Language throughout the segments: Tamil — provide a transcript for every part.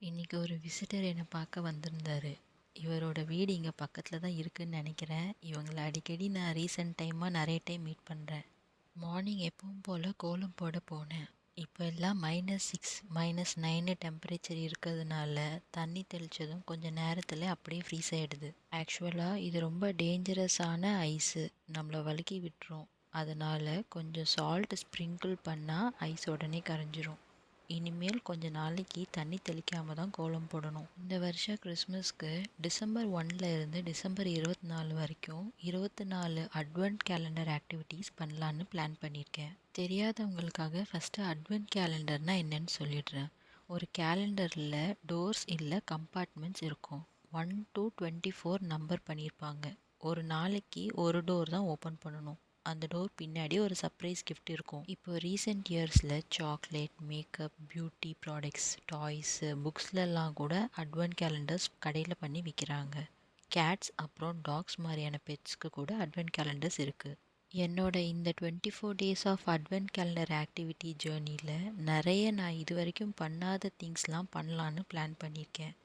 இன்னைக்கு ஒரு விசிட்டர் என்னை பார்க்க வந்திருந்தாரு. இவரோட வீடு இங்கே பக்கத்தில் தான் இருக்குன்னு நினைக்கிறேன். இவங்கள அடிக்கடி நான் ரீசெண்ட் டைமாக நிறைய டைம் மீட் பண்ணுறேன். மார்னிங் எப்பவும் போல் கோலம் போட போனேன். இப்போ எல்லாம் -6 -9 டெம்பரேச்சர் இருக்கிறதுனால தண்ணி தெளித்ததும் கொஞ்சம் நேரத்தில் அப்படியே ஃப்ரீஸ் ஆகிடுது. ஆக்சுவலாக இது ரொம்ப டேஞ்சரஸான ஐஸு, நம்மளை வழுக்கி விட்டுரும். அதனால் கொஞ்சம் சால்ட் ஸ்ப்ரிங்கிள் பண்ணால் ஐஸ் உடனே கரைஞ்சிரும். இனிமேல் கொஞ்ச நாளைக்கு தண்ணி தெளிக்காம தான் கோலம் போடணும். இந்த வருஷம் கிறிஸ்மஸ்க்கு டிசம்பர் 1ல இருந்து டிசம்பர் 24 வரைக்கும் 24 அட்வென்ட் கேலண்டர் ஆக்டிவிட்டீஸ் பண்ணலான்னு பிளான் பண்ணியிருக்கேன். தெரியாதவங்களுக்காக ஃபஸ்ட்டு அட்வென்ட் கேலண்டர்னால் என்னன்னு சொல்லிடுறேன். ஒரு கேலண்டரில் டோர்ஸ் இல்லை கம்பார்ட்மெண்ட்ஸ் இருக்கும். 1 to 24 நம்பர் பண்ணியிருப்பாங்க. ஒரு நாளைக்கு ஒரு டோர் தான் ஓப்பன் பண்ணணும். அந்த டோர் பின்னாடி ஒரு சர்ப்ரைஸ் கிஃப்ட் இருக்கும். இப்போ ரீசெண்ட் இயர்ஸில் chocolate, makeup, beauty products, toys, புக்ஸ்லலாம் கூட அட்வென்ட் கேலண்டர்ஸ் கடையில் பண்ணி விற்கிறாங்க. கேட்ஸ் அப்புறம் டாக்ஸ் மாதிரியான பெட்ஸ்க்கு கூட அட்வென்ட் கேலண்டர்ஸ் இருக்குது. என்னோட இந்த 24 days of advent calendar activity ஜேர்னியில் நிறைய நான் இது வரைக்கும் பண்ணாத திங்ஸ்லாம் பண்ணலான்னு பிளான் பண்ணியிருக்கேன்.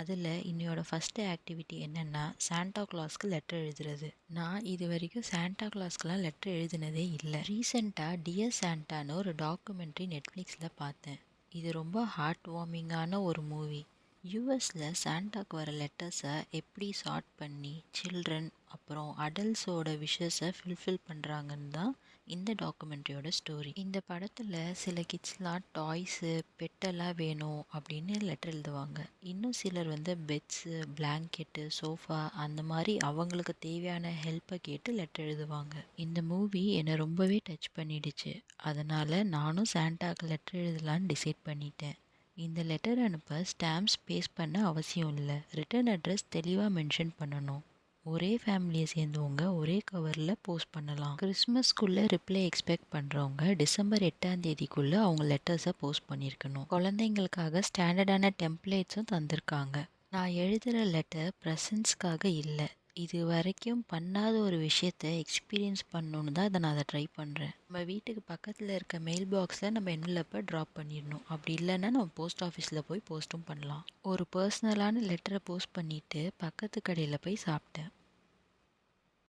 அதில் என்னோட ஃபஸ்ட்டு ஆக்டிவிட்டி என்னென்னா சாண்டா கிளாஸ்க்கு லெட்டர் எழுதுறது. நான் இது வரைக்கும் சாண்டா கிளாஸ்க்கெலாம் லெட்டர் எழுதினதே இல்லை. ரீசெண்டாக டியர் சாண்டான்னு ஒரு டாக்குமெண்ட்ரி நெட்ஃப்ளிக்ஸில் பார்த்தேன். இது ரொம்ப ஹார்ட் வார்மிங்கான ஒரு மூவி. யூஎஸில் சாண்டாக்கு வர லெட்டர்ஸை எப்படி சார்ட் பண்ணி சில்ட்ரன் அப்புறம் அடல்ட்ஸோட விஷஸை ஃபில்ஃபில் பண்ணுறாங்கன்னு தான் இந்த டாக்குமெண்ட்ரியோட ஸ்டோரி. இந்த படத்தில் சில கிட்ஸ்லாம் டாய்ஸு, பெட்டெல்லாம் வேணும் அப்படின்னு லெட்டர் எழுதுவாங்க. இன்னும் சிலர் பெட்ஸு, பிளாங்கெட்டு, சோஃபா அந்த மாதிரி அவங்களுக்கு தேவையான ஹெல்ப்பை கேட்டு லெட்டர் எழுதுவாங்க. இந்த மூவி என்னை ரொம்பவே டச் பண்ணிடுச்சு. அதனால் நானும் சாண்டாக்கு லெட்டர் எழுதலான்னு டிசைட் பண்ணிட்டேன். இந்த லெட்டர் அனுப்ப ஸ்டாம்ப்ஸ் பேஸ்ட் பண்ண அவசியம் இல்லை. ரிட்டர்ன் அட்ரஸ் தெளிவாக மென்ஷன் பண்ணணும். ஒரே ஃபேமிலியை சேர்ந்தவங்க ஒரே கவரில் போஸ்ட் பண்ணலாம். கிறிஸ்மஸ்க்குள்ளே ரிப்ளை எக்ஸ்பெக்ட் பண்ணுறவங்க டிசம்பர் 8ஆம் தேதிக்குள்ளே அவங்க லெட்டர்ஸை போஸ்ட் பண்ணியிருக்கணும். குழந்தைங்களுக்காக ஸ்டாண்டர்டான டெம்ப்ளேட்ஸும் தந்திருக்காங்க. நான் எழுதுகிற லெட்டர் ப்ரெசன்ஸ்க்காக இல்லை, இது வரைக்கும் பண்ணாத ஒரு விஷயத்தை எக்ஸ்பீரியன்ஸ் பண்ணணுன்னு தான் நான் அதை ட்ரை பண்ணுறேன். நம்ம வீட்டுக்கு பக்கத்தில் இருக்க மெயில் பாக்ஸில் நம்ம என்வெலப்பை ட்ராப் பண்ணிடணும். அப்படி இல்லைன்னா நம்ம போஸ்ட் ஆஃபீஸில் போய் போஸ்ட்டும் பண்ணலாம். ஒரு பர்சனலான லெட்டரை போஸ்ட் பண்ணிவிட்டு பக்கத்து கடையில் போய் சாப்பிட்டேன்.